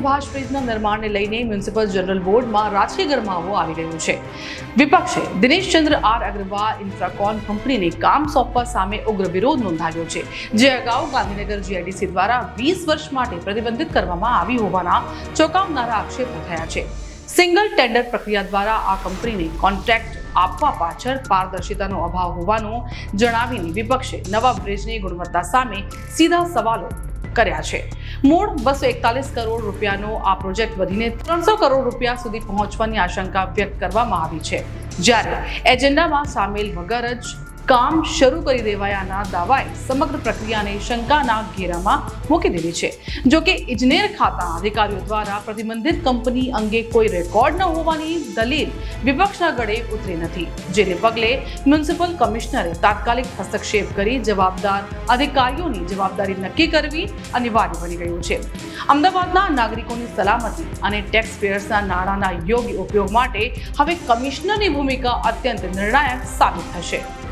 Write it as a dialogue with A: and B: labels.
A: સુભાષ બ્રિજના નિર્માણને લઈને municipal general બોર્ડમાં રાજકીય ગરમાવો આવી રહ્યો છે. વિપક્ષે દિનેશચંદ્ર આર અગ્રવાલ ઇન્ફ્રાકોન કંપનીને કામ સોંપવા સામે ઉગ્ર વિરોધ નોંધાવ્યો છે, જે અગાઉ ગાંધીનગર જીઆઈડીસી દ્વારા 20 વર્ષ માટે પ્રતિબંધિત કરવામાં આવી હોવાના ચોંકાવનારા આક્ષેપો થયા છે. સિંગલ ટેન્ડર પ્રક્રિયા દ્વારા આ કંપનીને કોન્ટ્રાક્ટ આપવા પાછળ પારદર્શિતાનો અભાવ હોવાનું જણાવીને વિપક્ષે નવા બ્રિજની ગુણવત્તા સામે સીધા સવાલો કર્યા છે. મૂળ 241 કરોડ રૂપિયાનો આ પ્રોજેક્ટ વધીને 300 કરોડ રૂપિયા સુધી પહોંચવાની આશંકા વ્યક્ત કરવામાં આવી છે, જ્યારે એજન્ડામાં સામેલ વગર જ કામ શરૂ કરી દેવાયાના દાવાએ સમગ્ર પ્રક્રિયાને શંકાના ઘેરામાં મૂકી દીધી છે. જોકે ઇજનેર ખાતાના અધિકારીઓ દ્વારા પ્રતિબંધિત કંપની અંગે કોઈ રેકોર્ડ ન હોવાની દલીલ વિપક્ષના ગળે ઉતરી નથી, જેને પગલે મ્યુનિસિપલ કમિશનરે તાત્કાલિક હસ્તક્ષેપ કરી જવાબદાર અધિકારીઓની જવાબદારી નક્કી કરવી અનિવાર્ય બની ગયું છે. અમદાવાદના નાગરિકોની સલામતી અને ટેક્સ પેયર્સના નાણાંના યોગ્ય ઉપયોગ માટે હવે કમિશનરની ભૂમિકા અત્યંત નિર્ણાયક સાબિત થશે.